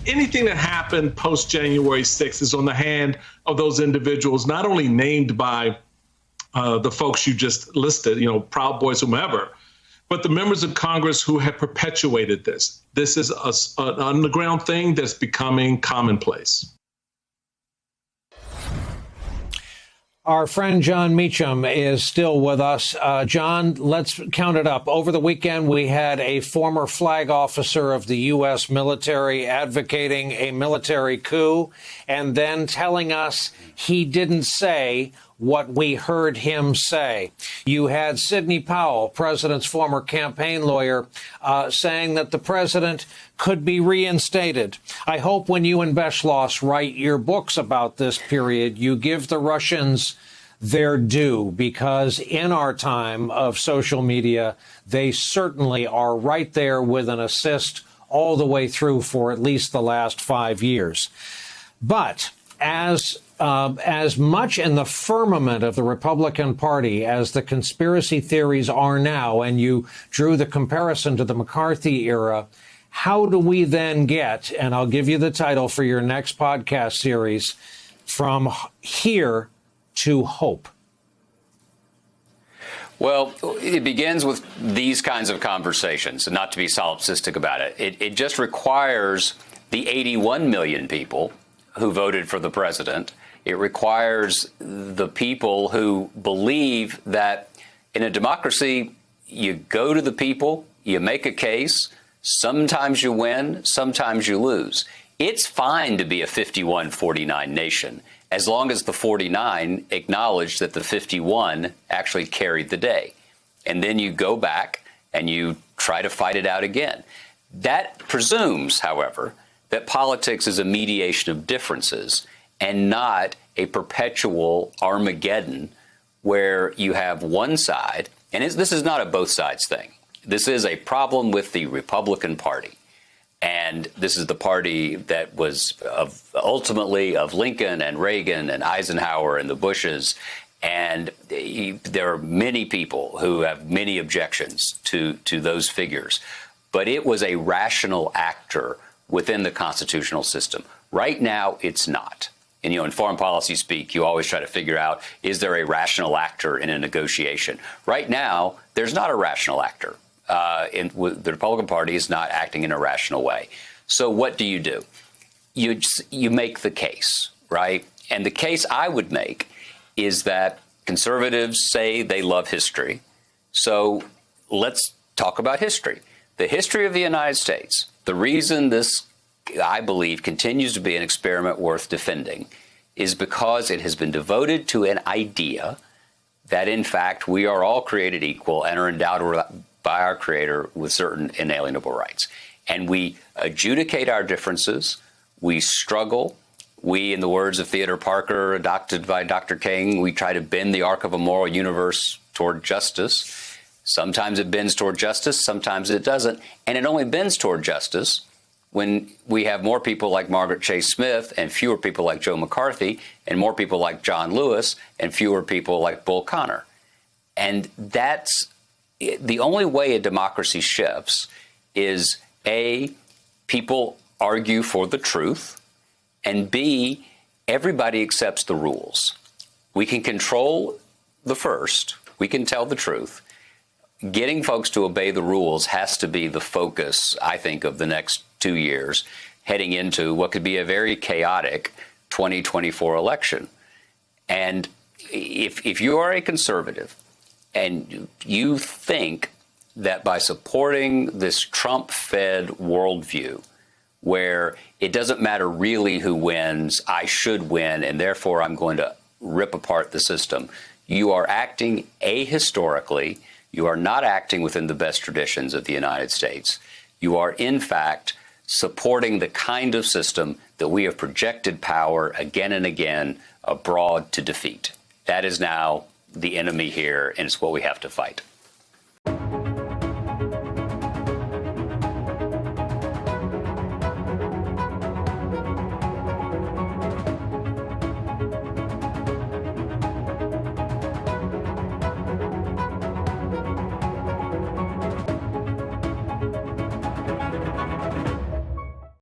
anything that happened post January 6th is on the hand of those individuals, not only named by the folks you just listed, Proud Boys, whomever, but the members of Congress who have perpetuated this. This is an underground thing that's becoming commonplace. Our friend Jon Meacham is still with us. John, let's count it up. Over the weekend, we had a former flag officer of the U.S. military advocating a military coup and then telling us he didn't say what we heard him say. You had Sidney Powell, president's former campaign lawyer, saying that the president could be reinstated. I hope when you and Beschloss write your books about this period, you give the Russians their due, because in our time of social media, they certainly are right there with an assist all the way through for at least the last 5 years. But as much in the firmament of the Republican Party as the conspiracy theories are now, and you drew the comparison to the McCarthy era, how do we then get, and I'll give you the title for your next podcast series, from here to hope? Well, it begins with these kinds of conversations, and not to be solipsistic about it. It just requires the 81 million people who voted for the president. It requires the people who believe that in a democracy, you go to the people, you make a case, sometimes you win, sometimes you lose. It's fine to be a 51-49 nation, as long as the 49 acknowledge that the 51 actually carried the day. And then you go back and you try to fight it out again. That presumes, however, that politics is a mediation of differences and not a perpetual Armageddon where you have one side, and this is not a both sides thing. This is a problem with the Republican Party. And this is the party that was ultimately of Lincoln and Reagan and Eisenhower and the Bushes. And there are many people who have many objections to those figures. But it was a rational actor within the constitutional system. Right now, it's not. And, in foreign policy speak, you always try to figure out, is there a rational actor in a negotiation? Right now, there's not a rational actor. The Republican Party is not acting in a rational way. So what do? You make the case, right? And the case I would make is that conservatives say they love history. So let's talk about history. The history of the United States, the reason this, I believe, continues to be an experiment worth defending is because it has been devoted to an idea that, in fact, we are all created equal and are endowed by our Creator with certain inalienable rights. And we adjudicate our differences. We struggle. We, in the words of Theodore Parker, adopted by Dr. King, we try to bend the arc of a moral universe toward justice. Sometimes it bends toward justice, sometimes it doesn't. And it only bends toward justice when we have more people like Margaret Chase Smith and fewer people like Joe McCarthy and more people like John Lewis and fewer people like Bull Connor. And that's the only way a democracy shifts is A, people argue for the truth, and B, everybody accepts the rules. We can control the first, we can tell the truth. Getting folks to obey the rules has to be the focus, I think, of the next 2 years, heading into what could be a very chaotic 2024 election. And if you are a conservative and you think that by supporting this Trump-fed worldview, where it doesn't matter really who wins, I should win, and therefore I'm going to rip apart the system, you are acting ahistorically. You are not acting within the best traditions of the United States. You are, in fact, supporting the kind of system that we have projected power again and again abroad to defeat. That is now the enemy here, and it's what we have to fight.